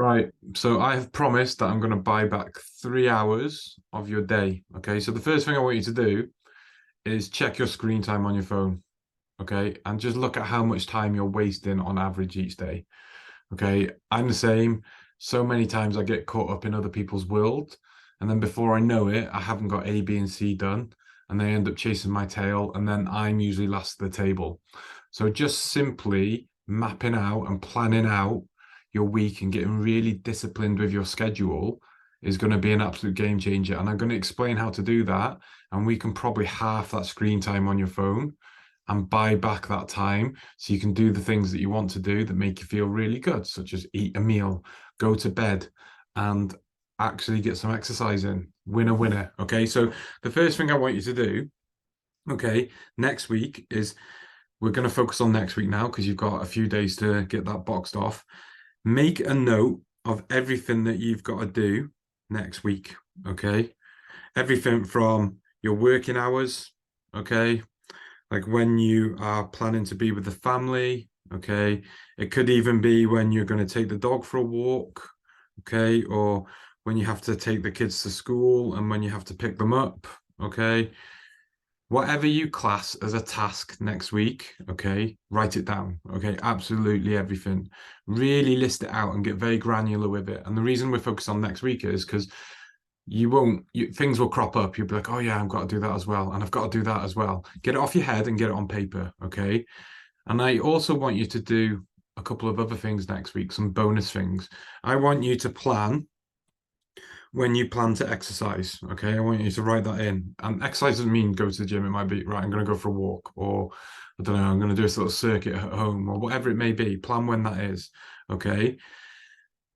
Right. So I have promised that I'm going to buy back 3 hours of your day. Okay. So the first thing I want you to do is check your screen time on your phone. Okay. And just look at how much time you're wasting on average each day. Okay. I'm the same. So many times I get caught up in other people's world. And then before I know it, I haven't got A, B, and C done. And they end up chasing my tail. And then I'm usually last at the table. So just simply mapping out and planning out your week and getting really disciplined with your schedule is going to be an absolute game changer. And I'm going to explain how to do that. And we can probably half that screen time on your phone and buy back that time so you can do the things that you want to do that make you feel really good, such as eat a meal, go to bed, and actually get some exercise in. Winner, winner. Okay. So the first thing I want you to do, okay, next week is we're going to focus on next week now because you've got a few days to get that boxed off. Make a note of everything that you've got to do next week. Okay. Everything from your working hours. Okay. Like when you are planning to be with the family. Okay. It could even be when you're going to take the dog for a walk. Okay. Or when you have to take the kids to school and when you have to pick them up. Okay. Whatever you class as a task next week, okay, write it down. Okay, absolutely everything. Really list it out and get very granular with it. And the reason we're focused on next week is because things will crop up. You'll be like, oh yeah, I've got to do that as well. And I've got to do that as well. Get it off your head and get it on paper. Okay. And I also want you to do a couple of other things next week, some bonus things. I want you to plan when you plan to exercise. Okay, I want you to write that in. And exercise doesn't mean go to the gym. It might be, right, I'm going to go for a walk, or I don't know, I'm going to do this little circuit at home, or whatever it may be. Plan when that is. Okay.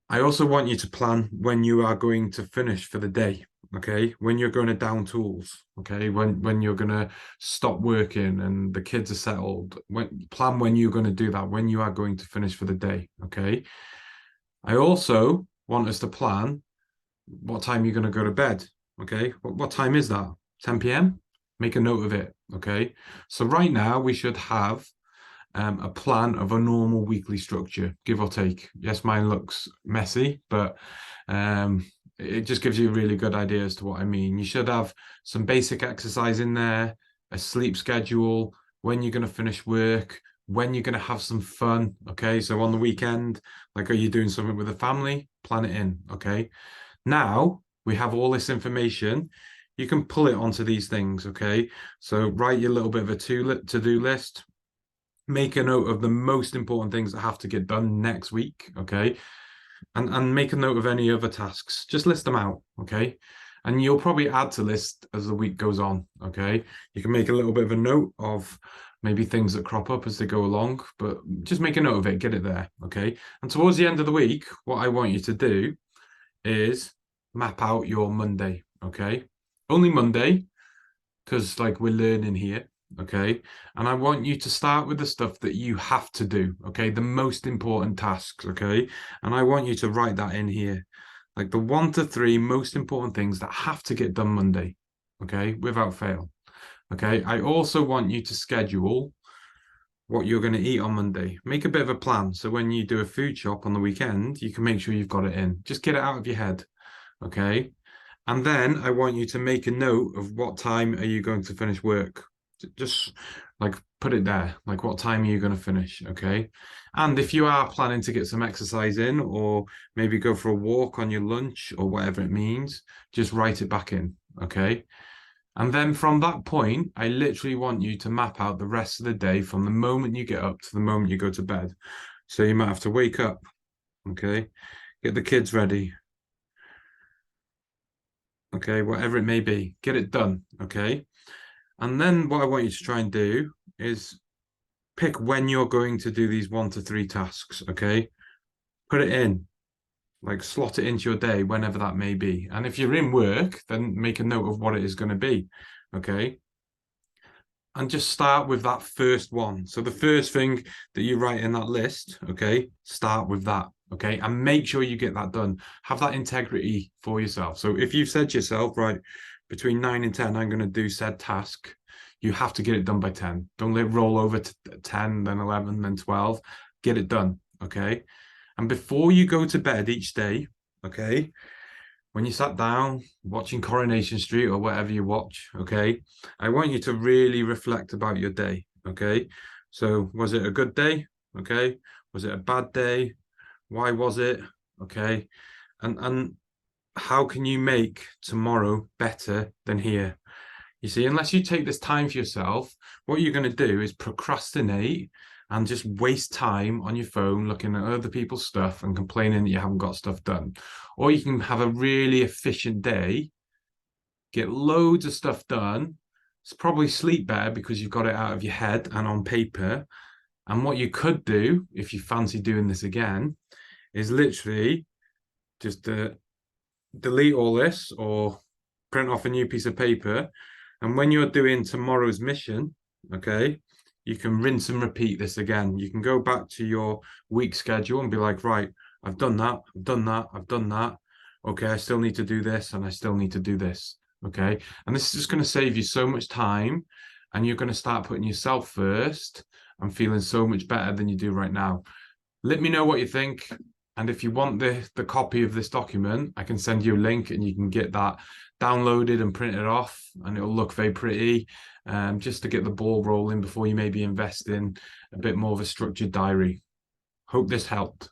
I also want you to plan when you are going to finish for the day. Okay, when you're going to down tools. Okay, when you're going to stop working and the kids are settled. Plan when you're going to do that. When you are going to finish for the day. Okay. I also want us to plan what time you're going to go to bed. Okay. What time is that? 10 p.m. Make a note of it. Okay. So right now we should have a plan of a normal weekly structure, give or take. Yes, mine looks messy, but it just gives you a really good idea as to what I mean. You should have some basic exercise in there, a sleep schedule, when you're going to finish work, when you're going to have some fun. Okay. So on the weekend, like, are you doing something with the family? Plan it in. Okay. Now we have all this information. You can pull it onto these things. Okay. So write your little bit of a to-do list. Make a note of the most important things that have to get done next week. Okay. And make a note of any other tasks. Just list them out. Okay. And you'll probably add to list as the week goes on. Okay. You can make a little bit of a note of maybe things that crop up as they go along, but just make a note of it, get it there. Okay. And towards the end of the week, what I want you to do is map out your Monday. Okay. Only Monday, because like we're learning here. Okay. And I want you to start with the stuff that you have to do. Okay. The most important tasks. Okay. And I want you to write that in here. Like the 1 to 3 most important things that have to get done Monday. Okay. Without fail. Okay. I also want you to schedule what you're going to eat on Monday. Make a bit of a plan. So when you do a food shop on the weekend, you can make sure you've got it in. Just get it out of your head. Okay. And then I want you to make a note of what time are you going to finish work. Just like put it there. Like what time are you going to finish? Okay. And if you are planning to get some exercise in or maybe go for a walk on your lunch or whatever it means, just write it back in. Okay. And then from that point, I literally want you to map out the rest of the day from the moment you get up to the moment you go to bed. So you might have to wake up, okay, get the kids ready, okay, whatever it may be, get it done, okay. And then what I want you to try and do is pick when you're going to do these 1 to 3 tasks, okay. Put it in, like slot it into your day whenever that may be. And if you're in work, then make a note of what it is going to be, okay. And just start with that first one. So the first thing that you write in that list, okay, start with that, okay, and make sure you get that done. Have that integrity for yourself. So if you've said to yourself, right, between 9 and 10, I'm going to do said task, you have to get it done by 10. Don't let it roll over to 10, then 11, then 12. Get it done, okay? And before you go to bed each day, okay, when you sat down watching Coronation Street or whatever you watch, okay, I want you to really reflect about your day, okay? So, was it a good day? Okay. Was it a bad day? Why was it? Okay. And how can you make tomorrow better than here? You see, unless you take this time for yourself, what you're going to do is procrastinate and just waste time on your phone looking at other people's stuff and complaining that you haven't got stuff done. Or you can have a really efficient day, get loads of stuff done. It's probably sleep better because you've got it out of your head and on paper. And what you could do, if you fancy doing this again, is literally just delete all this or print off a new piece of paper. And when you're doing tomorrow's mission, okay, you can rinse and repeat this again. You can go back to your week schedule and be like, right, I've done that, I've done that, I've done that. Okay, I still need to do this and I still need to do this. Okay. And this is just going to save you so much time and you're going to start putting yourself first and feeling so much better than you do right now. Let me know what you think. And if you want the copy of this document, I can send you a link and you can get that downloaded and printed off and it'll look very pretty, just to get the ball rolling before you maybe invest in a bit more of a structured diary. Hope this helped.